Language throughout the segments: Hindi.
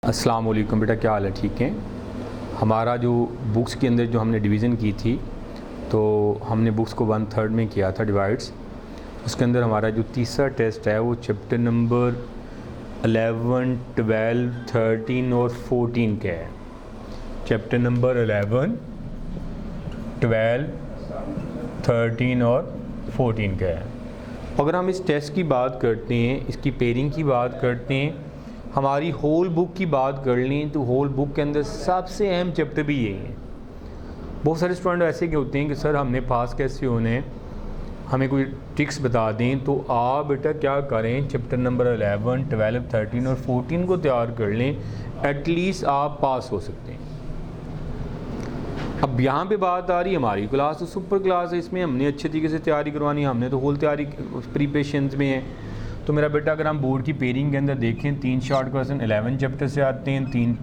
अस्सलाम वालेकुम बेटा, क्या हाल है? ठीक है। हमारा जो बुक्स के अंदर जो हमने डिवीज़न की थी, तो हमने बुक्स को 1/3 में किया था डिवाइड्स। उसके अंदर हमारा जो तीसरा टेस्ट है वो चैप्टर नंबर 11, 12, 13 और 14 का है। चैप्टर नंबर 11, 12, 13 और 14 का है। अगर हम इस टेस्ट की बात करते हैं, इसकी पेयरिंग की बात करते हैं, हमारी होल बुक की बात कर लें तो होल बुक के अंदर सबसे अहम चैप्टर भी यही है। बहुत सारे स्टूडेंट ऐसे के होते हैं कि सर हमने पास कैसे होने हैं, हमें कोई ट्रिक्स बता दें। तो आप बेटा क्या करें, चैप्टर नंबर 11, 12, 13 और 14 को तैयार कर लें, एटलीस्ट आप पास हो सकते हैं। अब यहाँ पे बात आ रही है, हमारी क्लास तो सुपर क्लास है, इसमें हमने अच्छे तरीके से तैयारी करवानी है, हमने तो होल तैयारी प्रिपरेशंस में है। तो मेरा बेटा अगर हम बोर्ड की पेयरिंग के अंदर देखें, 3 शॉर्ट क्वेश्चन 11 चैप्टर से आते हैं, 3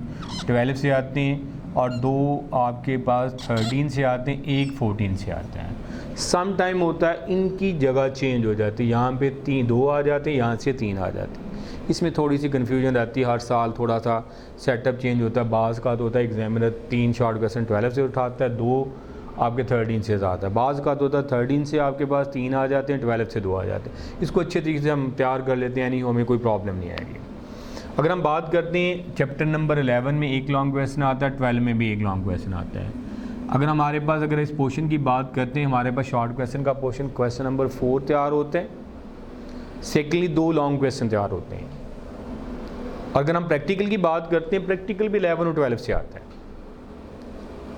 12 से आते हैं और 2 आपके पास 13 से आते हैं, 1 14 से आता है। सम टाइम होता है इनकी जगह चेंज हो जाती है, यहाँ पे 2 आ जाते हैं, यहाँ से 3 आ जाते हैं। इसमें थोड़ी सी कन्फ्यूजन रहती है, हर साल थोड़ा सा सेटअप चेंज होता है। बाज़ का तो होता है एग्जामिनर 3 शॉर्ट क्वेश्चन 12 से उठाता है, 2 आपके 13 से ज़्यादा है। बाज़ का तो होता है 13 से आपके पास 3 आ जाते हैं, 12 से 2 आ जाते हैं। इसको अच्छे तरीके से हम तैयार कर लेते हैं, यानी हमें कोई प्रॉब्लम नहीं आएगी। अगर हम बात करते हैं, चैप्टर नंबर 11 में एक लॉन्ग क्वेश्चन आता है, 12 में भी एक लॉन्ग क्वेश्चन आता है। अगर हमारे पास अगर इस पोर्शन की बात करते हैं, हमारे पास शॉर्ट क्वेश्चन का पोर्शन क्वेश्चन नंबर 4 तैयार होते हैं, सेकेंडली 2 लॉन्ग क्वेश्चन तैयार होते हैं। अगर हम प्रैक्टिकल की बात करते हैं, प्रैक्टिकल भी 11 और 12 से आता है।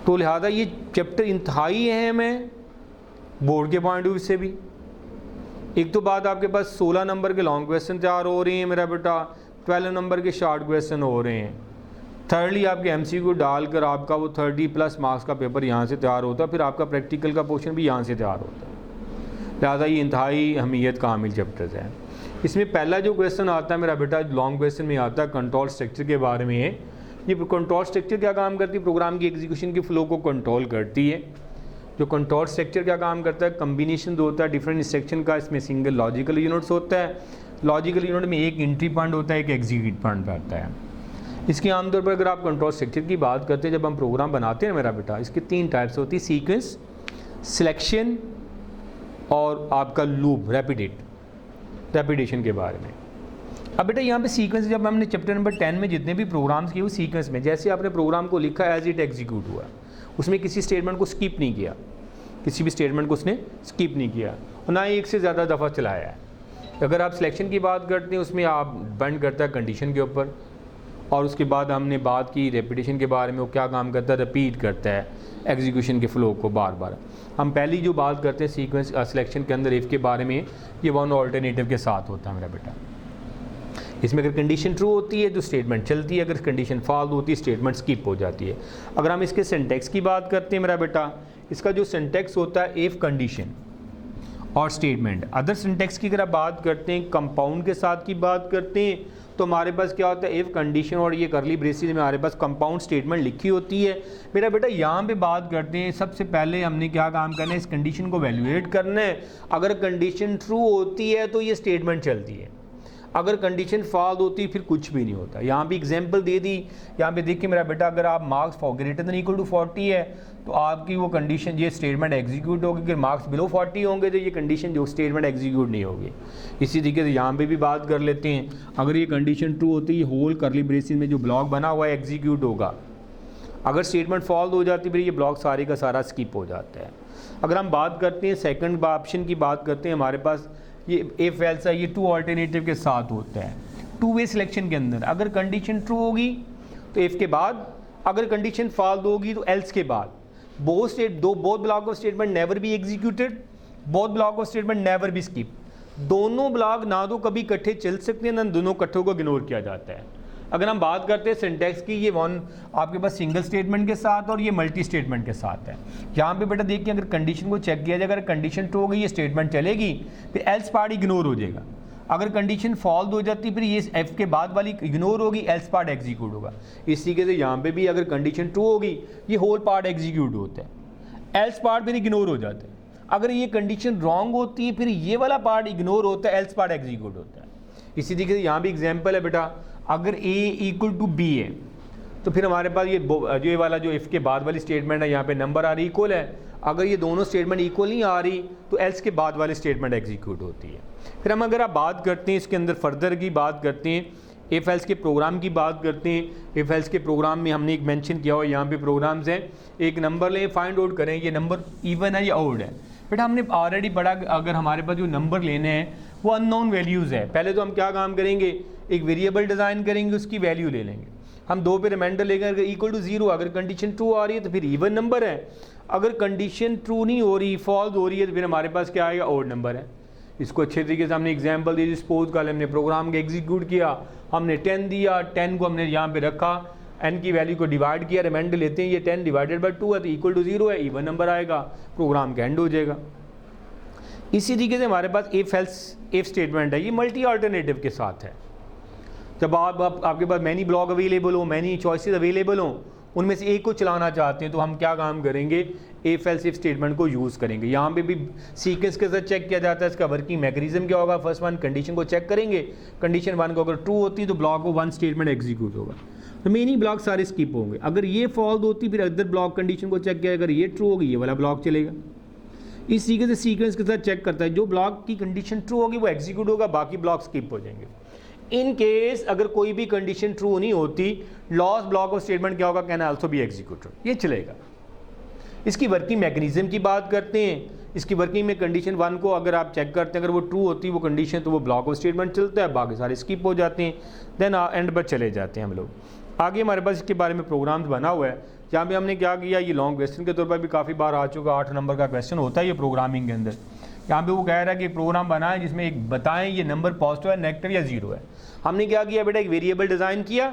तो लिहाजा ये चैप्टर इंतहाई अहम है बोर्ड के पॉइंट ऑफ व्यू से भी। एक तो बात आपके पास 16 नंबर के लॉन्ग क्वेश्चन तैयार हो रहे हैं मेरा बेटा, 12 नंबर के शॉर्ट क्वेश्चन हो रहे हैं। थर्डली आपके एमसीक्यू डालकर आपका वो 30+ मार्क्स का पेपर यहाँ से तैयार होता है, फिर आपका प्रैक्टिकल का पोर्शन भी यहाँ से तैयार होता है। लिहाजा ये इंतहाई अहमियत का हामिल चैप्टर्स है। इसमें पहला जो क्वेश्चन आता है मेरा बेटा, लॉन्ग क्वेश्चन में आता है कंट्रोल स्ट्रक्चर के बारे में है। ये कंट्रोल स्ट्रक्चर क्या काम करती है? प्रोग्राम की एग्जीक्यूशन के फ्लो को कंट्रोल करती है। जो कंट्रोल स्ट्रक्चर क्या काम करता है? कम्बिनेशन जो होता है डिफरेंट इंस्ट्रक्शन का, इसमें सिंगल लॉजिकल यूनिट्स होता है। लॉजिकल यूनिट में एक एंट्री पॉइंट होता है, एक एग्जीक्यूट पॉइंट आता है। इसके आमतौर पर अगर आप कंट्रोल स्ट्रक्चर की बात करते हैं, जब हम प्रोग्राम बनाते हैं मेरा बेटा, इसके 3 टाइप्स होती है, सीक्वेंस, सिलेक्शन और आपका लूप, रेपिटेशन के बारे में। अब बेटा यहाँ पे सीक्वेंस, जब हमने चैप्टर नंबर 10 में जितने भी प्रोग्राम्स किए वो सीक्वेंस में, जैसे आपने प्रोग्राम को लिखा एज इट एग्जीक्यूट हुआ, उसमें किसी स्टेटमेंट को स्किप नहीं किया, किसी भी स्टेटमेंट को उसने स्किप नहीं किया और ना ही एक से ज़्यादा दफ़ा चलाया है। अगर आप सिलेक्शन की बात करते हैं, उसमें आप डिपेंड करता है कंडीशन के ऊपर। और उसके बाद हमने बात की रेपिटेशन के बारे में, वो क्या काम करता है? रिपीट करता है एग्जीक्यूशन के फ्लो को बार बार। हम पहली जो बात करते हैं सीक्वेंस सिलेक्शन के अंदर इफ़ के बारे में, ये 1 ऑल्टरनेटिव के साथ होता है मेरा बेटा। इसमें अगर कंडीशन ट्रू होती है तो स्टेटमेंट चलती है, अगर कंडीशन फॉल्स होती है स्टेटमेंट स्किप हो जाती है। अगर हम इसके सिंटैक्स की बात करते हैं मेरा बेटा, इसका जो सिंटैक्स होता है इफ कंडीशन और स्टेटमेंट। अदर सिंटैक्स की अगर आप बात करते हैं, कंपाउंड के साथ की बात करते हैं, तो हमारे पास क्या होता है? इफ कंडीशन और ये करली ब्रेसिस में हमारे पास कंपाउंड स्टेटमेंट लिखी होती है मेरा बेटा। यहाँ पे बात करते हैं, सबसे पहले हमने क्या काम करना है? इस कंडीशन को वैल्यूएट करना है। अगर कंडीशन ट्रू होती है तो ये स्टेटमेंट चलती है, अगर कंडीशन फॉल्स होती फिर कुछ भी नहीं होता। यहाँ भी एग्जांपल दे दी, यहाँ पे देखिए मेरा बेटा, अगर आप marks greater than equal to 40 है तो आपकी वो कंडीशन, ये स्टेटमेंट एग्जीक्यूट होगी। अगर मार्क्स बिलो 40 होंगे तो ये कंडीशन जो स्टेटमेंट एग्जीक्यूट नहीं होगी। इसी तरीके से यहाँ पे भी बात कर लेते हैं, अगर ये कंडीशन ट्रू होती है, होल करली ब्रेसिस में जो ब्लॉक बना हुआ है एग्जीक्यूट होगा। अगर स्टेटमेंट फॉल्स हो जाती फिर ये ब्लॉक सारे का सारा स्किप हो जाता है। अगर हम बात करते हैं सेकंड ऑप्शन की बात करते हैं, हमारे पास ये इफ एल्स है, ये 2 ऑल्टरनेटिव के साथ होता है। 2 वे सिलेक्शन के अंदर अगर कंडीशन ट्रू होगी तो इफ के बाद, अगर कंडीशन फॉल्स होगी तो एल्स के बाद। Both block of statement never be executed, both block of statement never be skip. दोनों ब्लॉक ना तो कभी इकट्ठे चल सकते हैं, ना दोनों इकट्ठों को इग्नोर किया जाता है। अगर हम बात करते हैं सिंटैक्स की, ये 1 आपके पास सिंगल स्टेटमेंट के साथ और ये मल्टी स्टेटमेंट के साथ है। यहाँ पे बेटा देखिए, अगर कंडीशन को चेक किया जाए, अगर कंडीशन ट्रू हो गई ये स्टेटमेंट चलेगी, फिर एल्स पार्ट इग्नोर हो जाएगा। अगर कंडीशन फॉल्स हो जाती फिर ये एफ के बाद वाली इग्नोर होगी, एल्स पार्ट एग्जीक्यूट होगा। इस तरीके से यहाँ पे भी अगर कंडीशन ट्रू होगी ये होल पार्ट एग्जीक्यूट होता है, एल्स पार्ट फिर इग्नोर हो जाता है। अगर ये कंडीशन रॉन्ग होती है फिर ये वाला पार्ट इग्नोर होता है, एल्स पार्ट एग्जीक्यूट होता है। इसी तरीके से यहाँ भी एग्जाम्पल है बेटा, अगर a इक्वल टू b है तो फिर हमारे पास ये वाला जो इफ़ के बाद वाली स्टेटमेंट है यहाँ पे नंबर आ रही इक्वल है। अगर ये दोनों स्टेटमेंट इक्वल नहीं आ रही तो एल्स के बाद वाली स्टेटमेंट एग्जीक्यूट होती है। फिर हम अगर आप बात करते हैं इसके अंदर फर्दर की बात करते हैं, इफ़ एल्स के प्रोग्राम की बात करते हैं। इफ़ एल्स के प्रोग्राम में हमने एक मेंशन किया हुआ यहाँ पे प्रोग्राम्स हैं, एक नंबर लें, फाइंड आउट करें ये नंबर इवन है या ऑड है। बेटा हमने ऑलरेडी पढ़ा अगर हमारे पास जो नंबर लेने हैं वो अननोन वैल्यूज़ है, पहले तो हम क्या काम करेंगे, एक वेरिएबल डिज़ाइन करेंगे, उसकी वैल्यू ले लेंगे। हम 2 पे रिमाइंडर लेकर अगर इक्वल टू 0 अगर कंडीशन ट्रू आ रही है तो फिर इवन नंबर है, अगर कंडीशन ट्रू नहीं हो रही, फॉल्स हो रही है तो फिर हमारे पास क्या आएगा, ऑड नंबर है। इसको अच्छे तरीके से हमने एग्जांपल दी, सपोज कल हमने प्रोग्राम को एग्जीक्यूट किया, हमने 10 दिया, 10 को हमने यहाँ पे रखा, n की वैल्यू को डिवाइड किया, रिमाइंडर लेते हैं, ये 10 डिवाइडेड बाई 2 है तो इक्वल टू 0 है, इवन नंबर आएगा, प्रोग्राम का एंड हो जाएगा। इसी तरीके से हमारे पास इफ एल्स इफ स्टेटमेंट है, ये मल्टी अल्टरनेटिव के साथ है। जब आपके पास मैनी ब्लॉक अवेलेबल हो, मैनी चॉइसेस अवेलेबल हो, उनमें से एक को चलाना चाहते हैं तो हम क्या काम करेंगे, इफ एल्स इफ स्टेटमेंट को यूज़ करेंगे। यहाँ पे भी सीक्वेंस के साथ चेक किया जाता है, इसका वर्किंग मैकेनिज्म क्या होगा, फर्स्ट वन कंडीशन को चेक करेंगे, कंडीशन 1 को अगर ट्रू होती है तो ब्लॉक को 1 स्टेटमेंट एग्जीक्यूट होगा, रिमेनिंग ब्लॉक सारे स्किप होंगे। अगर ये फॉल्स होती फिर अदर ब्लॉक कंडीशन को चेक किया, अगर ये ट्रू होगी ये वाला ब्लॉक चलेगा। इस तरीके से सीक्वेंस के साथ चेक करता है, जो ब्लॉक की कंडीशन ट्रू होगी वो एग्जीक्यूट होगा, बाकी ब्लॉक स्किप हो जाएंगे। इन केस अगर कोई भी कंडीशन ट्रू नहीं होती, लॉस्ट ब्लॉक ऑफ स्टेटमेंट क्या होगा, कैन आल्सो बी एग्जीक्यूटेड, ये चलेगा। इसकी वर्किंग मैकेनिज्म की बात करते हैं, इसकी वर्किंग में कंडीशन 1 को अगर आप चेक करते हैं, अगर वो ट्रू होती है वो कंडीशन तो वो ब्लॉक ऑफ स्टेटमेंट चलता है, बाकी सारे स्किप हो जाते हैं, देन एंड पर चले जाते हैं हम लोग। आगे हमारे पास इसके बारे में प्रोग्राम्स बना हुआ है, जहाँ पे हमने क्या किया, ये लॉन्ग क्वेश्चन के तौर पर भी काफ़ी बार आ चुका, 8 नंबर का क्वेश्चन होता है ये प्रोग्रामिंग के अंदर। यहाँ पे वो कह रहा है कि प्रोग्राम बनाएं जिसमें एक बताएं ये नंबर पॉजिटिव है, नेगेटिव या 0 है। हमने क्या किया बेटा, एक वेरिएबल डिज़ाइन किया,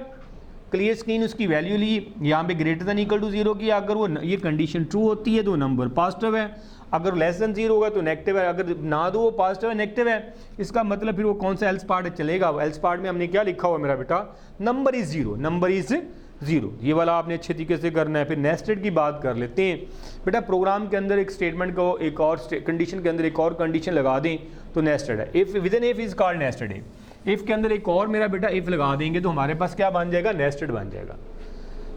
क्लियर स्क्रीन, उसकी वैल्यू ली, यहाँ पे ग्रेटर देन इक्वल टू 0 किया, अगर वो ये कंडीशन ट्रू होती है तो नंबर पॉजिटिव है, अगर लेस देन 0 होगा तो नेगेटिव है, अगर ना दो वो पॉजिटिव है नेगेटिव है, इसका मतलब फिर वो कौन सा एल्स पार्ट चलेगा। एल्स पार्ट में हमने क्या लिखा हुआ मेरा बेटा, नंबर इज़ 0, नंबर इज़ 0, ये वाला आपने अच्छे तरीके से करना है। फिर नेस्टेड की बात कर लेते हैं बेटा, प्रोग्राम के अंदर एक स्टेटमेंट को एक और कंडीशन के अंदर एक और कंडीशन लगा दें तो नेस्टेड है। If with in if is called nested if. If के अंदर एक और मेरा बेटा इफ लगा देंगे तो हमारे पास क्या बन जाएगा, नेस्टेड बन जाएगा।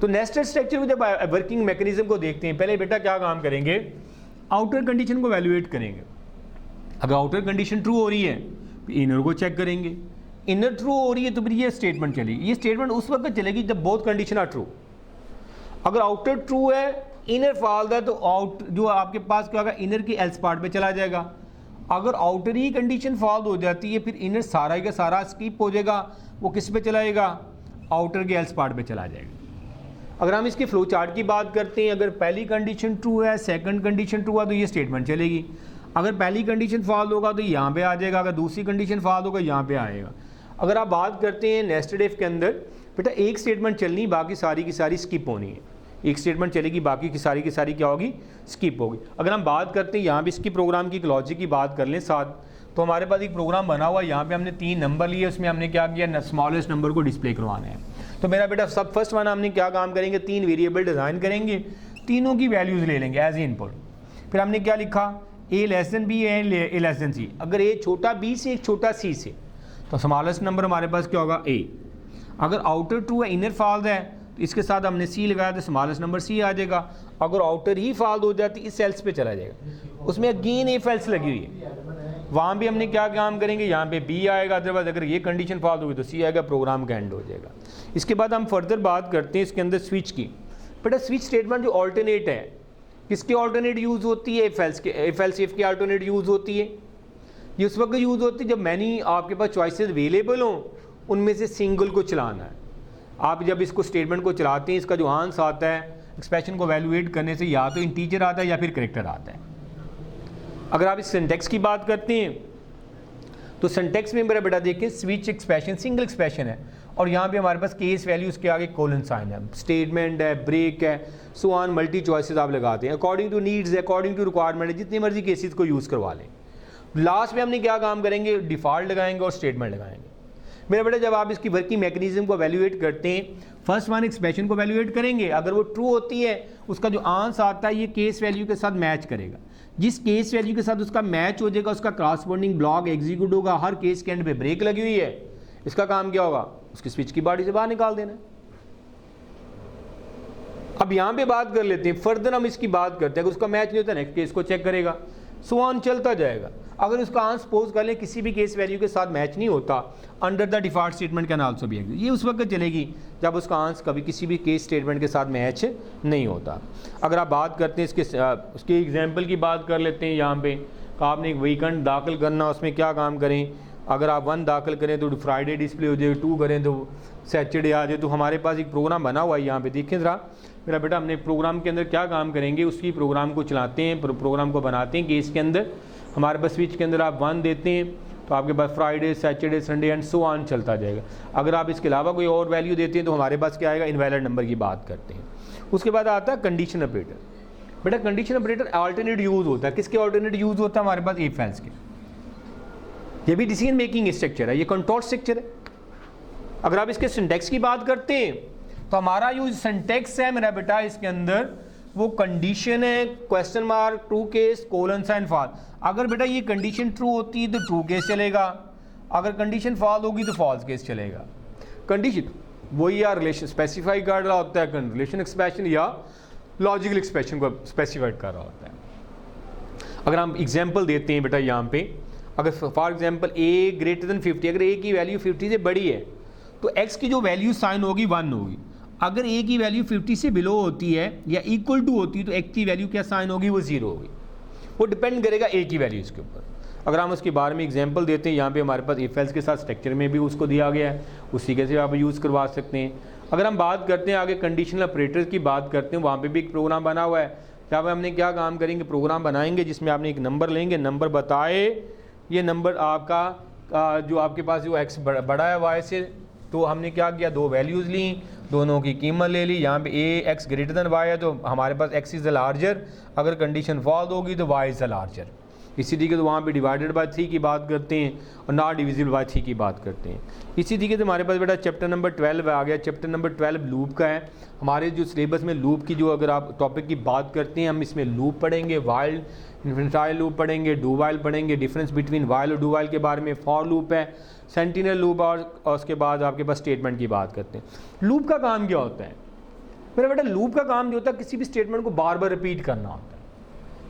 तो नेस्टेड स्ट्रक्चर को जब वर्किंग मैकेनिज्म को देखते हैं, पहले बेटा क्या काम करेंगे, आउटर कंडीशन को वैल्यूएट करेंगे। अगर आउटर कंडीशन ट्रू हो रही है तो इनर को चेक करेंगे, इनर ट्रू हो रही है तो फिर ये स्टेटमेंट चलेगी। ये स्टेटमेंट उस वक्त चलेगी जब बोथ कंडीशन आर ट्रू। अगर आउटर ट्रू है, इनर फॉल्स है, तो आउट जो आपके पास क्या होगा, इनर के एल्स पार्ट पे चला जाएगा। अगर आउटर ही कंडीशन फॉल्स हो जाती है फिर इनर सारा का सारा स्किप हो जाएगा, वो किस पे चलाएगा, आउटर के एल्स पार्ट पे चला जाएगा। अगर हम इसके फ्लो चार्ट की बात करते हैं, अगर पहली कंडीशन ट्रू है, सेकंड कंडीशन ट्रू है तो ये स्टेटमेंट चलेगी। अगर पहली कंडीशन फॉल्स होगा तो यहाँ पे आ जाएगा, अगर दूसरी कंडीशन फॉल्स होगा यहाँ पे आएगा। अगर आप बात करते हैं नेस्टेड इफ के अंदर, बेटा एक स्टेटमेंट चलनी, बाकी सारी की सारी स्किप होनी है। एक स्टेटमेंट चलेगी, बाकी की सारी क्या होगी, स्किप होगी। अगर हम बात करते हैं यहाँ भी इसकी प्रोग्राम की लॉजिक की बात कर लें साथ, तो हमारे पास एक प्रोग्राम बना हुआ है, यहाँ पे हमने 3 नंबर लिए, उसमें हमने क्या किया, स्मॉलेस्ट नंबर को डिस्प्ले करवाना है। तो मेरा बेटा सब फर्स्ट वन हमने क्या काम करेंगे, 3 वेरिएबल डिज़ाइन करेंगे, तीनों की वैल्यूज़ ले लेंगे एज इनपुट। फिर हमने क्या लिखा, ए लेस देन बी है, ए लेस देन सी। अगर ए छोटा बी से, एक छोटा सी से, तो स्मॉलेस्ट नंबर हमारे पास क्या होगा, ए। अगर आउटर ट्रू है, इनर फॉल्स है, तो इसके साथ हमने सी लगाया तो स्मॉलेस्ट नंबर सी आ जाएगा। अगर आउटर ही फॉल्स हो जाती इस सेल्स पे चला जाएगा, उसमें अगेन इफ एल्स लगी हुई है, वहाँ भी हमने क्या काम करेंगे, यहाँ पे बी आएगा, अदरवाइज अगर ये कंडीशन फॉल्स होगी तो सी आएगा, प्रोग्राम का एंड हो जाएगा। इसके बाद हम फर्दर बात करते हैं इसके अंदर स्विच की। बेटा स्विच स्टेटमेंट जो ऑल्टरनेट है, किसके ऑल्टरनेट यूज़ होती है, इफ एल्स इफ की ऑल्टरनेट यूज़ होती है। ये उस वक्त यूज़ होती है जब मैनी आपके पास चॉइसेस अवेलेबल हों, उनमें से सिंगल को चलाना है। आप जब इसको स्टेटमेंट को चलाते हैं, इसका जो आंसर आता है एक्सप्रेशन को वैल्यूएट करने से या तो इंटीजर आता है या फिर कैरेक्टर आता है। अगर आप इस सिंटेक्स की बात करते हैं तो सिंटेक्स में मेरा बेटा देखिए, स्विच एक्सप्रेशन सिंगल एक्सप्रेशन है, और यहाँ पे हमारे पास केस वैल्यू उसके आगे कोलन साइन है, स्टेटमेंट है, ब्रेक है, सो ऑन, मल्टी चॉइसेस आप लगाते हैं, अकॉर्डिंग टू नीड्स है, अकॉर्डिंग टू रिक्वायरमेंट है, जितनी मर्जी केसेस को यूज़ करवा लें। लास्ट में हमने क्या काम करेंगे, डिफ़ॉल्ट लगाएंगे और स्टेटमेंट लगाएंगे। मेरा बेटा जब आप इसकी वर्किंग मैकेनिज्म को वैल्यूएट करते हैं, फर्स्ट वन एक्सप्रेशन को वैल्यूएट करेंगे, अगर वो ट्रू होती है उसका जो आंसर आता है ये केस वैल्यू के साथ मैच करेगा। जिस केस वैल्यू के साथ उसका मैच हो जाएगा उसका क्रॉसपोर्डिंग ब्लॉक एग्जीक्यूट होगा। हर केस के एंड पे ब्रेक लगी हुई है, इसका काम क्या होगा, उसकी स्विच की बॉडी से बाहर निकाल देना है। अब यहाँ पे बात कर लेते हैं, फर्दर हम इसकी बात करते हैं, अगर उसका मैच नहीं होता नेक्स्ट केस को चेक करेगा, सो ऑन चलता जाएगा। अगर उसका आंसर सपोज कर लें किसी भी केस वैल्यू के साथ मैच नहीं होता, under the default statement can also be exist, ये उस वक्त चलेगी जब उसका आंसर कभी किसी भी केस स्टेटमेंट के साथ मैच नहीं होता। अगर आप बात करते हैं उसके एग्जाम्पल की बात कर लेते हैं, यहाँ पे आपने एक वीकेंड दाखिल करना, उसमें क्या काम करें, अगर आप 1 दाखिल करें तो फ्राइडे डिस्प्ले हो जाए, 2 करें तो सैटरडे आ जाए। तो हमारे पास एक प्रोग्राम बना हुआ है, यहाँ पे देखें ज़रा मेरा बेटा, हमने प्रोग्राम के अंदर क्या काम करेंगे, उसकी प्रोग्राम को चलाते हैं, प्रोग्राम को बनाते हैं। केस के अंदर हमारे पास स्विच के अंदर आप 1 देते हैं तो आपके पास Friday, Saturday, Sunday and so on चलता जाएगा। अगर आप इसके अलावा कोई और वैल्यू देते हैं तो हमारे पास क्या आएगा, इनवैलिड नंबर की बात करते हैं। उसके बाद आता है कंडीशन ऑपरेटर। बेटा कंडीशन ऑपरेटर अल्टरनेट यूज़ होता है, किसके अल्टरनेट यूज़ होता है, हमारे पास इफ एल्स के। ये भी डिसीजन मेकिंग स्ट्रक्चर है, ये कंट्रोल स्ट्रक्चर है। अगर आप इसके सिंटैक्स की बात करते हैं तो हमारा यूज सिंटैक्स है मेरा बेटा, इसके अंदर वो कंडीशन है, question mark, true case, colon sign, false. अगर बेटा ये कंडीशन ट्रू होती है तो ट्रू केस चलेगा, अगर कंडीशन फॉल्स होगी तो फॉल्स केस चलेगा। कंडीशन वही या रिलेशन स्पेसिफाई कर रहा होता है, रिलेशन एक्सप्रेशन या लॉजिकल एक्सप्रेशन को स्पेसिफाइड कर रहा होता है। अगर हम एग्जाम्पल देते हैं बेटा यहाँ पे, अगर for example a greater than 50, अगर a की वैल्यू 50 से बड़ी है तो x की जो वैल्यू साइन होगी 1 होगी। अगर a की वैल्यू 50 से बिलो होती है या इक्वल टू होती है तो x की वैल्यू क्या साइन होगी, वो 0 होगी। वो डिपेंड करेगा a की वैल्यू इसके ऊपर। अगर हम उसके बारे में एग्जांपल देते हैं, यहाँ पे हमारे पास इफ एल्स के साथ स्ट्रक्चर में भी उसको दिया गया है, उसी के से आप यूज़ करवा सकते हैं। अगर हम बात करते हैं आगे कंडीशनल ऑपरेटर्स की बात करते हैं, वहाँ पे भी एक प्रोग्राम बना हुआ है। जहाँ पे हमने क्या काम करेंगे, प्रोग्राम बनाएंगे जिसमें आपने एक नंबर लेंगे, नंबर बताए, ये नंबर आपका जो आपके पास जो एक्स बड़ा है वाई से, तो हमने क्या किया, 2 वैल्यूज़ ली, दोनों की कीमत ले ली। यहाँ पे ए एक्स ग्रेटर देन वाई है तो हमारे पास एक्स इज़ द लार्जर, अगर कंडीशन फॉल्स होगी तो वाई इज़ द लार्जर। इसी तरीके से वहाँ पे डिवाइडेड बाय 3 की बात करते हैं और नॉट डिविजिबल बाय 3 की बात करते हैं। इसी तरीके से हमारे पास बेटा चैप्टर नंबर 12 आ गया। चैप्टर नंबर 12 लूप का है। हमारे जो सिलेबस में लूप की जो अगर आप टॉपिक की बात करते हैं, हम इसमें लूप पढ़ेंगे, वाइल इन्फिनिटाइल लूप पढ़ेंगे, डू वाइल पढ़ेंगे, डिफरेंस बिटवीन वाइल और डू वाइल के बारे में, फॉर लूप है, सेंटिनल लूप और उसके बाद आपके पास स्टेटमेंट की बात करते हैं। लूप का काम क्या होता है मेरा बेटा, लूप का काम जो होता है किसी भी स्टेटमेंट को बार बार रिपीट करना होता है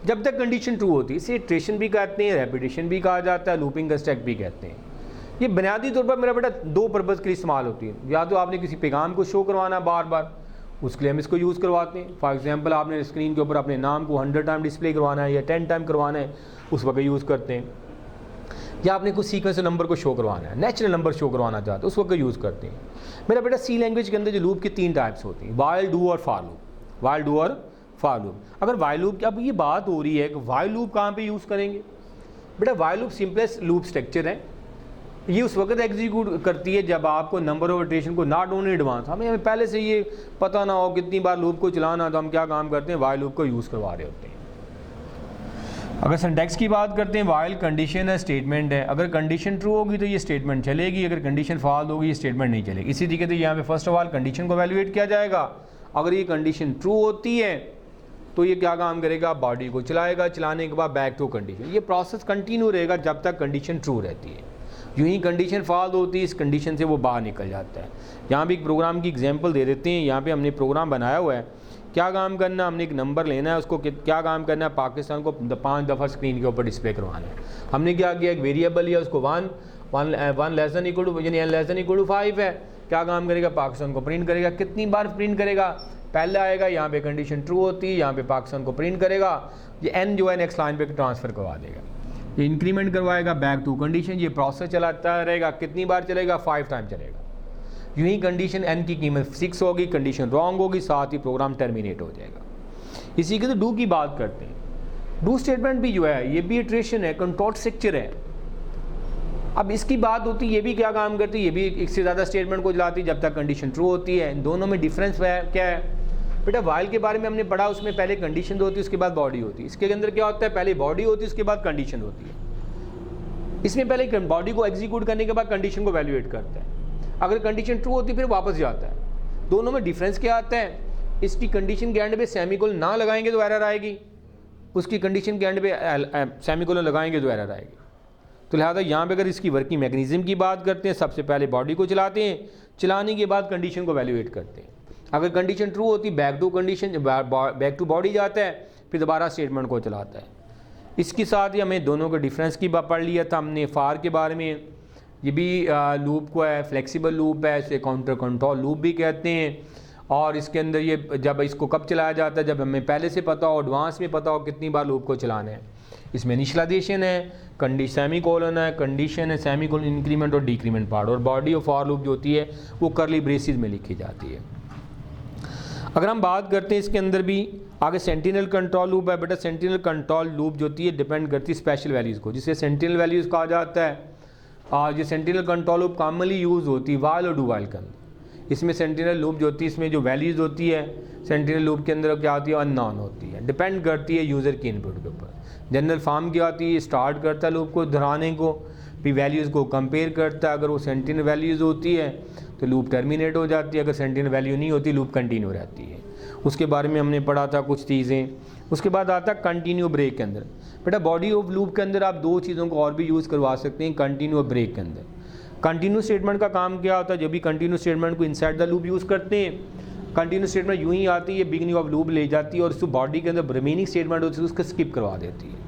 जब तक कंडीशन ट्रू होती है। इसे इटरेशन भी कहते हैं, रेपिटेशन भी कहा जाता है, लूपिंग का स्टैक भी कहते हैं। ये बुनियादी तौर पर मेरा बेटा 2 पर्पज़ के लिए इस्तेमाल होती है। या तो आपने किसी पैगाम को शो करवाना बार बार, उसके लिए हम इसको यूज़ करवाते हैं। फॉर एग्जांपल आपने स्क्रीन के ऊपर अपने नाम को 100 टाइम डिस्प्ले करवाना है या 10 टाइम करवाना है, उस वक्त यूज़ करते हैं। या आपने कुछ सीक्वेंस नंबर को शो करवाना है, नेचुरल नंबर शो करवाना चाहते हैं, उस वक्त यूज़ करते हैं। मेरा बेटा सी लैंग्वेज के अंदर जो लूप की 3 टाइप्स होती हैं, वाइल, डू और फॉर लूप। वाइल, डू और फॉर लूप। अगर वाइल लूप की अब ये बात हो रही है कि वाइल लूप कहाँ पे यूज़ करेंगे, बेटा while loop simplest loop structure है। ये उस वक्त एग्जीक्यूट करती है जब आपको नंबर ऑफ इटरेशन को नॉट ओनली एडवांस, हमें पहले से ये पता ना हो कितनी बार लूप को चलाना, तो हम क्या काम करते हैं, वाइल लूप को यूज़ करवा रहे होते हैं। अगर सिंटैक्स की बात करते हैं, वाइल कंडीशन है, स्टेटमेंट है। अगर कंडीशन ट्रू होगी तो ये स्टेटमेंट चलेगी, अगर कंडीशन फॉल्स होगी ये स्टेटमेंट नहीं चलेगी। इसी तरीके से यहाँ पे फर्स्ट ऑफ ऑल कंडीशन को वैल्यूएट किया जाएगा। अगर ये कंडीशन ट्रू होती है तो ये क्या काम करेगा, बॉडी को चलाएगा, चलाने के बाद बैक टू कंडीशन। ये प्रोसेस कंटिन्यू रहेगा जब तक कंडीशन ट्रू रहती है। यूँ ही कंडीशन फॉल्स होती है, इस कंडीशन से वो बाहर निकल जाता है। यहाँ भी एक प्रोग्राम की एग्जांपल दे देते हैं। यहाँ पे हमने प्रोग्राम बनाया हुआ है, क्या काम करना, हमने एक नंबर लेना है, उसको क्या काम करना है, पाकिस्तान को 5 दफ़ा स्क्रीन के ऊपर डिस्प्ले करवाना है। हमने क्या किया, एक वेरिएबल लिया, उसको 1 लेस देन इक्वल टू यानी n less than equal to 5 है, क्या काम करेगा, पाकिस्तान को प्रिंट करेगा। कितनी बार प्रिंट करेगा, पहले आएगा, यहाँ पे कंडीशन ट्रू होती है, यहाँ पे पाकिस्तान को प्रिंट करेगा, ये n जो है नेक्स्ट लाइन पे ट्रांसफ़र करवा देगा, ये इंक्रीमेंट करवाएगा, बैक टू कंडीशन। ये प्रोसेस चलाता रहेगा, कितनी बार चलेगा, 5 टाइम चलेगा। यूँ ही कंडीशन n की कीमत 6 होगी, कंडीशन रॉन्ग होगी, साथ ही प्रोग्राम टर्मिनेट हो जाएगा। इसी के तो डू की बात करते हैं। डू स्टेटमेंट भी जो है ये भी इटरेशन है, कंट्रोल स्ट्रक्चर है। अब इसकी बात होती है, ये भी क्या काम करती है, ये भी एक से ज़्यादा स्टेटमेंट को चलाती है जब तक कंडीशन ट्रू होती है। इन दोनों में डिफरेंस क्या है बेटा, वाइल के बारे में हमने पढ़ा, उसमें पहले कंडीशन होती है उसके बाद बॉडी होती है। इसके अंदर क्या होता है, पहले बॉडी होती है उसके बाद कंडीशन होती है। इसमें पहले बॉडी को एग्जीक्यूट करने के बाद कंडीशन को वैल्यूएट करता है। अगर कंडीशन ट्रू होती है फिर वापस जाता है। दोनों में डिफरेंस क्या आता है, इसकी कंडीशन के एंड पे सेमीकोलन ना लगाएंगे तो एरर आएगी, उसकी कंडीशन के एंड पे सेमीकोलन लगाएंगे तो एरर आएगी। तो लिहाजा यहाँ पे अगर इसकी वर्किंग मैकेनिज्म की बात करते हैं, सबसे पहले बॉडी को चलाते हैं, चलाने के बाद कंडीशन को वैल्यूएट करते हैं। अगर कंडीशन ट्रू होती back to condition, back to body जाता है, फिर दोबारा स्टेटमेंट को चलाता है। इसके साथ ही हमें दोनों के डिफरेंस की पढ़ लिया था हमने। फार के बारे में, ये भी लूप को है, फ्लेक्सिबल लूप है, इसे काउंटर कंट्रोल लूप भी कहते हैं। और इसके अंदर ये जब इसको कब चलाया जाता है, जब हमें पहले से पता हो, एडवांस में पता हो कितनी बार लूप को चलाना है। इसमें इनिशियलाइजेशन है, सेमी कोलन है, कंडीशन है, सेमी कोलन, इंक्रीमेंट और डिक्रीमेंट पार्ट। और बॉडी ऑफ फॉर लूप जो होती है वो करली ब्रेसेस में लिखी जाती है। अगर हम बात करते हैं इसके अंदर भी आगे सेंटिनल कंट्रोल लूप है। बेटा सेंटिनल कंट्रोल लूप जो होती है डिपेंड करती है स्पेशल वैल्यूज़ को, जिसे सेंटिनल वैल्यूज़ कहा जाता है। और ये sentinel control loop commonly use होती है वाइल और डू वाइल के अंदर। इसमें सेंटिनल लूप जो होती है, इसमें जो वैल्यूज़ होती है सेंटिनल लूप के अंदर क्या होती है, अननोन होती है, डिपेंड करती है यूज़र की इनपुट के ऊपर। जनरल फॉर्म क्या होती है, स्टार्ट करता है लूप को दोहराने को, फिर वैल्यूज़ को कंपेयर करता है। अगर वो सेंटिनल वैल्यूज़ होती है तो लूप टर्मिनेट हो जाती है, अगर सेंटिनल वैल्यू नहीं होती लूप कंटिन्यू रहती है। उसके बारे में हमने पढ़ा था कुछ चीज़ें। उसके बाद आता है कंटिन्यू ब्रेक के अंदर। बेटा बॉडी ऑफ लूप के अंदर आप दो चीज़ों को और भी यूज़ करवा सकते हैं कंटिन्यू और ब्रेक के अंदर। कंटिन्यू स्टेटमेंट का काम क्या होता है, जब भी कंटिन्यू स्टेटमेंट को इनसाइड द लूप यूज़ करते हैं, कंटिन्यू स्टेटमेंट यूँ ही आती है, बिगिनिंग ऑफ लूप ले जाती है और उसको बॉडी के अंदर रिमेनिंग स्टेटमेंट होती है उसको स्किप करवा देती है।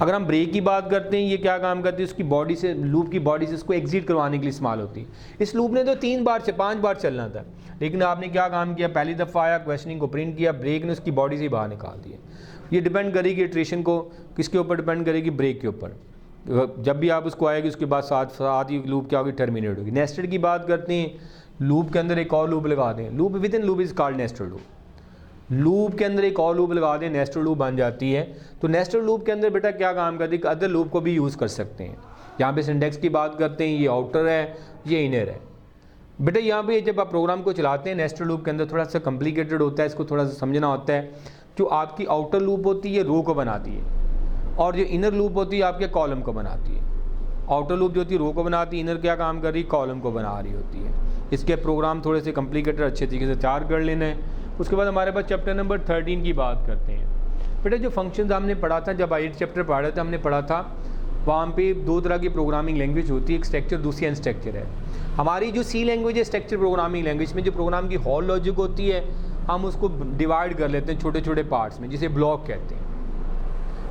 अगर हम ब्रेक की बात करते हैं, ये क्या काम करती है, उसकी बॉडी से, लूप की बॉडी से उसको एग्जिट करवाने के लिए इस्तेमाल होती है। इस लूप ने तो 3 बार से 5 बार चलना था, लेकिन आपने क्या काम किया, पहली दफ़ा आया, क्वेश्चनिंग को प्रिंट किया, ब्रेक ने उसकी बॉडी से बाहर निकाल दिया। ये डिपेंड करेगी इटरेशन को किसके ऊपर डिपेंड करेगी, ब्रेक के ऊपर। जब भी आप उसको आएगी उसके बाद साथ ही लूप क्या होगी, टर्मिनेट होगी। नेस्टेड की बात करते हैं, लूप के अंदर एक और लूप लगा दें, loop with in loop is called nested loop. Loop के अंदर एक और लूप लगा दें, नेस्टेड लूप बन जाती है। तो नेस्टेड लूप के अंदर बेटा क्या काम करती है, अदर लूप को भी यूज़ कर सकते हैं। यहाँ पे सिंटैक्स की बात करते हैं, ये आउटर है, ये इनर है। बेटा यहाँ पे जब आप प्रोग्राम को चलाते हैं नेस्टेड लूप के अंदर थोड़ा सा कॉम्प्लिकेटेड होता है, इसको थोड़ा सा समझना होता है। जो आपकी आउटर लूप होती है रो को बनाती है, और जो इनर लूप होती है आपके कॉलम को बनाती है। आउटर लूप जो होती है रो को बनाती है, इनर क्या काम कर रही है, कॉलम को बना रही होती है। इसके प्रोग्राम थोड़े से कॉम्प्लिकेटेड अच्छे तरीके से तैयार कर लेना है। उसके बाद हमारे पास चैप्टर नंबर 13 की बात करते हैं। बेटा जो फंक्शंस हमने पढ़ा था, जब 8 चैप्टर पढ़ा था हमने पढ़ा था, वहाँ पे 2 तरह की प्रोग्रामिंग लैंग्वेज होती है, एक स्ट्रक्चर, दूसरी अनस्ट्रक्चर है। हमारी जो सी लैंग्वेज है स्ट्रक्चर प्रोग्रामिंग लैंग्वेज में जो प्रोग्राम की हॉल लॉजिक होती है, हम उसको डिवाइड कर लेते हैं छोटे छोटे पार्ट्स में, जिसे ब्लॉक कहते हैं।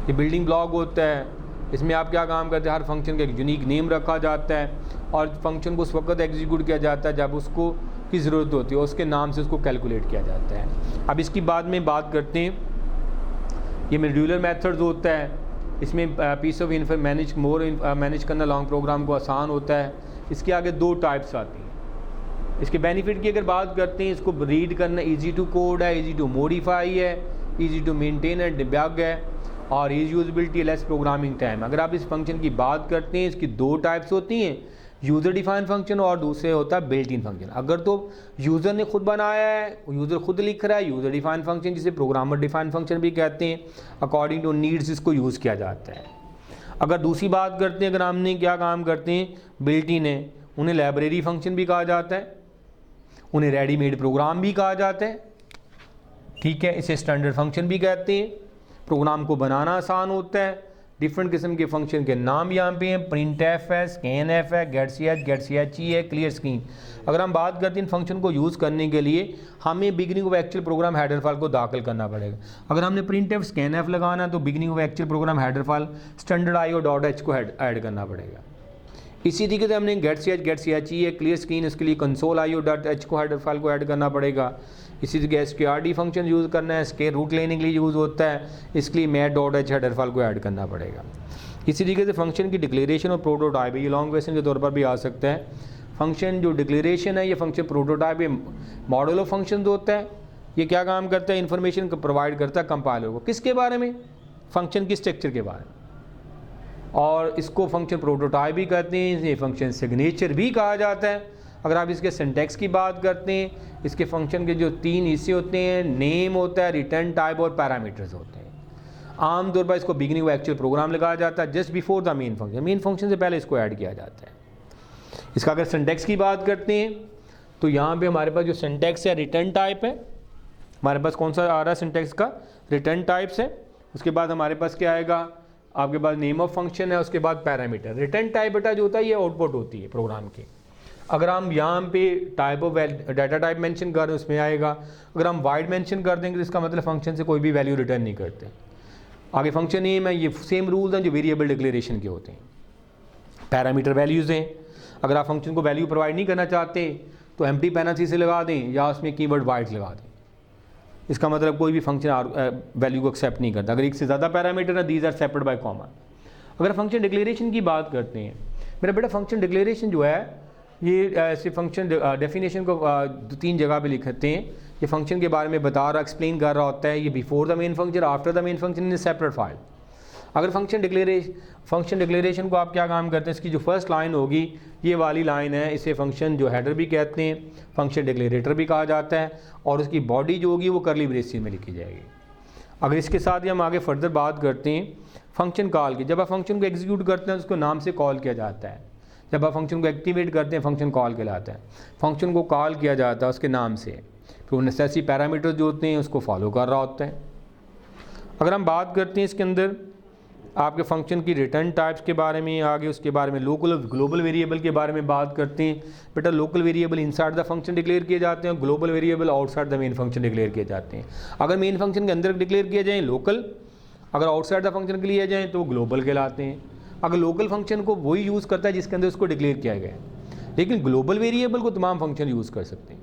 ये बिल्डिंग ब्लॉक होता है, इसमें आप क्या काम करते हैं, हर फंक्शन का एक यूनिक नेम रखा जाता है और फंक्शन को उस वक्त एग्जीक्यूट किया जाता है जब उसको की ज़रूरत होती है, उसके नाम से उसको कैलकुलेट किया जाता है। अब इसकी बाद में बात करते हैं, ये मॉड्यूलर मेथड्स होता है, इसमें पीस ऑफ मैनेज करना लॉन्ग प्रोग्राम को आसान होता है। इसके आगे 2 टाइप्स आती हैं। इसके बेनिफिट की अगर बात करते हैं, इसको रीड करना ईजी टू कोड है, ईजी टू मॉडिफाई है, easy to maintain and debug है, और ease usability, less programming time. अगर आप इस फंक्शन की बात करते हैं, इसकी 2 टाइप्स होती हैं, यूज़र डिफाइन फंक्शन और दूसरे होता है बिल्ट इन फंक्शन। अगर तो यूज़र ने खुद बनाया है, यूज़र खुद लिख रहा है, यूज़र डिफाइन फंक्शन जिसे प्रोग्रामर डिफाइन फंक्शन भी कहते हैं, अकॉर्डिंग टू नीड्स इसको यूज़ किया जाता है। अगर दूसरी बात करते हैं, अगर हमने क्या काम करते हैं, बिल्ट इन है, उन्हें लाइब्रेरी फंक्शन भी कहा जाता है, उन्हें रेडीमेड प्रोग्राम भी कहा जाता है, ठीक है। इसे स्टैंडर्ड फंक्शन भी कहते हैं। प्रोग्राम को बनाना आसान होता है। डिफरेंट किस्म के फंक्शन के नाम यहाँ पे हैं, प्रिंट एफ है, स्कैन एफ है, गेट सी एच ई है, क्लियर स्क्रीन। अगर हम बात करते हैं इन फंक्शन को यूज़ करने के लिए, हमें beginning of actual program header file को दाखिल करना पड़ेगा। अगर हमने प्रिंट एफ, स्कैन एफ लगाना तो beginning of actual program header file standard IO.h को ऐड करना पड़ेगा। इसी तरीके से हमने गेट सी एच ई है, क्लियर स्क्रीन, इसके लिए कंसोल IO.h को हेडर फाइल को ऐड करना पड़ेगा। इसी तरीके SQRT फंक्शन यूज़ करना है, स्केल रूट लेने के लिए यूज़ होता है, इसके लिए मैथ.h हेडर फाइल को ऐड करना पड़ेगा। इसी तरीके से फंक्शन की डिक्लेरेशन और प्रोटोटाइप, ये लॉन्ग क्वेश्चन के तौर पर भी आ सकता है। फंक्शन जो डिक्लेरेशन है, ये फंक्शन प्रोटोटाइप, ये मॉडल ऑफ फंक्शन होता है। ये क्या काम करता है, इन्फॉर्मेशन को प्रोवाइड करता है कंपाइलर को, किसके बारे में, फंक्शन की स्ट्रक्चर के बारे में। और इसको फंक्शन प्रोटोटाइप भी कहते हैं, इसे फंक्शन सिग्नेचर भी कहा जाता है। अगर आप इसके सिंटैक्स की बात करते हैं, इसके फंक्शन के जो 3 हिस्से होते हैं, नेम होता है, रिटर्न टाइप और पैरामीटर्स होते हैं। आमतौर पर इसको बिगिनिंग ऑफ एक्चुअल प्रोग्राम लगाया जाता है just before the main function, main function से पहले इसको ऐड किया जाता है। इसका अगर सिंटैक्स की बात करते हैं तो यहाँ पे हमारे पास जो सिंटैक्स है रिटर्न टाइप है, हमारे पास कौन सा आ रहा है सिंटैक्स का, रिटर्न टाइप्स है। उसके बाद हमारे पास क्या आएगा, आपके पास नेम ऑफ फंक्शन है, उसके बाद पैरामीटर। रिटर्न टाइप बेटा जो होता है ये आउटपुट होती है प्रोग्राम की। अगर हम यहाँ पे type of data type mention कर रहे हैं उसमें आएगा। अगर हम वाइड मेंशन कर देंगे तो इसका मतलब फंक्शन से कोई भी वैल्यू रिटर्न नहीं करते। आगे फंक्शन नेम है, ये सेम रूल्स हैं जो वेरिएबल डिक्लेरेशन के होते हैं। पैरामीटर वैल्यूज़ हैं, अगर आप फंक्शन को वैल्यू प्रोवाइड नहीं करना चाहते तो एम्प्टी पेनल्टी से लगा दें या उसमें कीवर्ड वाइड लगा दें। इसका मतलब कोई भी फंक्शन वैल्यू को एक्सेप्ट नहीं करता। अगर एक से ज़्यादा पैरामीटर है, these are separate by comma. अगर फंक्शन डिक्लेरेशन की बात करते हैं मेरा बेटा, फंक्शन डिक्लेरेशन जो है ये ऐसे फंक्शन डेफिनेशन को 2-3 जगह पे लिखते हैं। ये फंक्शन के बारे में बता रहा, एक्सप्लेन कर रहा होता है, ये before the main function, after the main function in separate file. अगर फंक्शन डिक्लेरेशन को आप क्या काम करते हैं, इसकी जो फर्स्ट लाइन होगी ये वाली लाइन है, इसे फंक्शन जो हेडर भी कहते हैं, फंक्शन डिक्लेरेटर भी कहा जाता है, और उसकी बॉडी जो होगी वो करली ब्रेसेस में लिखी जाएगी। अगर इसके साथ ही हम आगे फर्दर बात करते हैं फंक्शन कॉल की, जब आप फंक्शन को एग्जीक्यूट करते हैं उसको नाम से कॉल किया जाता है। जब आप फंक्शन को एक्टिवेट करते हैं फंक्शन कॉल कहलाता है। फंक्शन को कॉल किया जाता है उसके नाम से, फिर वो नेसेसरी पैरामीटर जो होते हैं उसको फॉलो कर रहा होता है। अगर हम बात करते हैं इसके अंदर आपके फंक्शन की रिटर्न टाइप्स के बारे में, आगे उसके बारे में लोकल और ग्लोबल वेरिएबल के बारे में बात करते हैं। बेटा local variable inside the function declare किए जाते हैं, global variable outside the main function declare किए जाते हैं। अगर मेन फंक्शन के अंदर डिक्लेयर किए जाएँ लोकल, अगर आउटसाइड द फंक्शन के लिए जाएँ तो ग्लोबल कहलाते हैं। अगर लोकल फंक्शन को वही यूज़ करता है जिसके अंदर उसको डिक्लेयर किया गया है, लेकिन ग्लोबल वेरिएबल को तमाम फंक्शन यूज़ कर सकते हैं।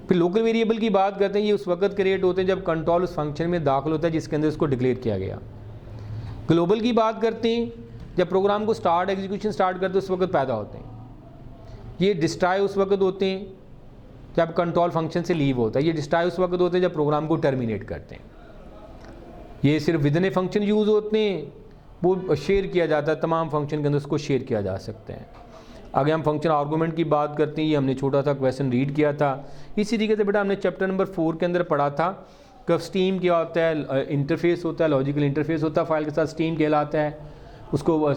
फिर लोकल वेरिएबल की बात करते हैं, ये उस वक्त क्रिएट होते हैं जब कंट्रोल उस फंक्शन में दाखिल होता है जिसके अंदर उसको डिक्लेयर किया गया। ग्लोबल की बात करते हैं जब प्रोग्राम को एग्जीक्यूशन स्टार्ट करते हैं उस वक्त पैदा होते हैं। ये डिस्ट्रॉय उस वक्त होते हैं जब कंट्रोल फंक्शन से लीव होता है। ये डिस्ट्रॉय उस वक्त होते हैं जब प्रोग्राम को टर्मिनेट करते हैं। ये सिर्फ with in a function use होते हैं, वो शेयर किया जाता है, तमाम फंक्शन के अंदर उसको शेयर किया जा सकते हैं। आगे हम फंक्शन आर्गूमेंट की बात करते हैं, ये हमने छोटा सा क्वेश्चन रीड किया था। इसी तरीके से बेटा हमने चैप्टर नंबर 4 के अंदर पढ़ा था कि स्टीम क्या होता है, इंटरफेस होता है, लॉजिकल इंटरफेस होता है फाइल के साथ, स्टीम कहलाता है। उसको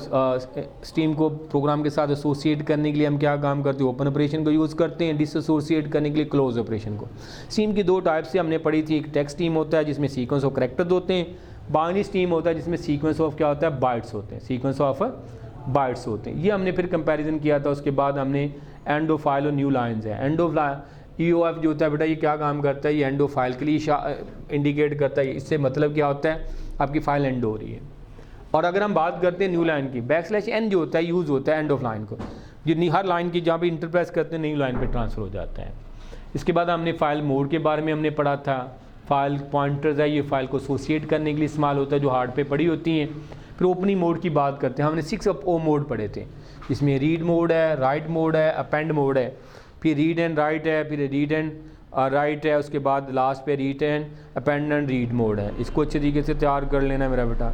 स्टीम को प्रोग्राम के साथ एसोसिएट करने के लिए हम क्या काम करते हैं, ओपन ऑपरेशन को यूज़ करते हैं, डिसएसोसिएट करने के लिए क्लोज ऑपरेशन को। स्टीम की 2 टाइप से हमने पढ़ी थी, एक टेक्स्ट स्टीम होता है जिसमें सीक्वेंस ऑफ कैरेक्टर्स होते हैं, बाइनरी स्टीम होता है जिसमें सीक्वेंस ऑफ क्या होता है, बाइट्स होते हैं, सीक्वेंस ऑफ बाइट्स होते हैं। ये हमने फिर कंपैरिजन किया था। उसके बाद हमने एंड ऑफ फाइल और न्यू लाइंस है। एंड ऑफ EOF जो होता है बेटा ये क्या काम करता है, ये एंड ऑफ फाइल के लिए इंडिकेट करता है। इससे मतलब क्या होता है, आपकी फाइल एंड हो रही है। और अगर हम बात करते हैं न्यू लाइन की, \n जो होता है यूज़ होता है एंड ऑफ लाइन को, जो हर लाइन की जहाँ पे इंटरप्रेस करते हैं न्यू लाइन पे ट्रांसफ़र हो जाता है। इसके बाद हमने फाइल मोड के बारे में हमने पढ़ा था। फाइल पॉइंटर्स है, ये फाइल को एसोसिएट करने के लिए इस्तेमाल होता है जो हार्ड पे पड़ी होती हैं। फिर ओपनिंग मोड की बात करते हैं, हमने 6 मोड पढ़े थे, इसमें रीड मोड है, राइट मोड है, अपेंड मोड है, फिर रीड एंड राइट है, फिर रीड एंड राइट है, उसके बाद लास्ट पे read and append and read mode है। इसको अच्छे तरीके से तैयार कर लेना मेरा बेटा।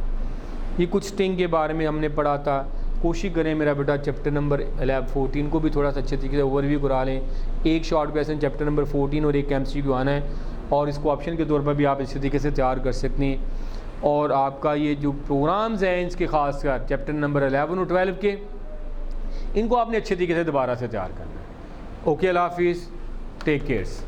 ये कुछ स्ट्रिंग के बारे में हमने पढ़ा था। कोशिश करें मेरा बेटा चैप्टर नंबर 14 को भी थोड़ा सा अच्छे तरीके से ओवरव्यू करा लें। एक शॉर्ट क्वेश्चन चैप्टर नंबर 14 और एक MCQ आना है, और इसको ऑप्शन के तौर पर भी आप इसी तरीके से तैयार कर सकते हैं। और आपका ये जो प्रोग्राम्स हैं इसके खास कर चैप्टर नंबर 11 और 12 के, इनको आपने अच्छे तरीके से दोबारा से तैयार करना है। ओके, अल्लाह हाफिज़, टेक केयर्स।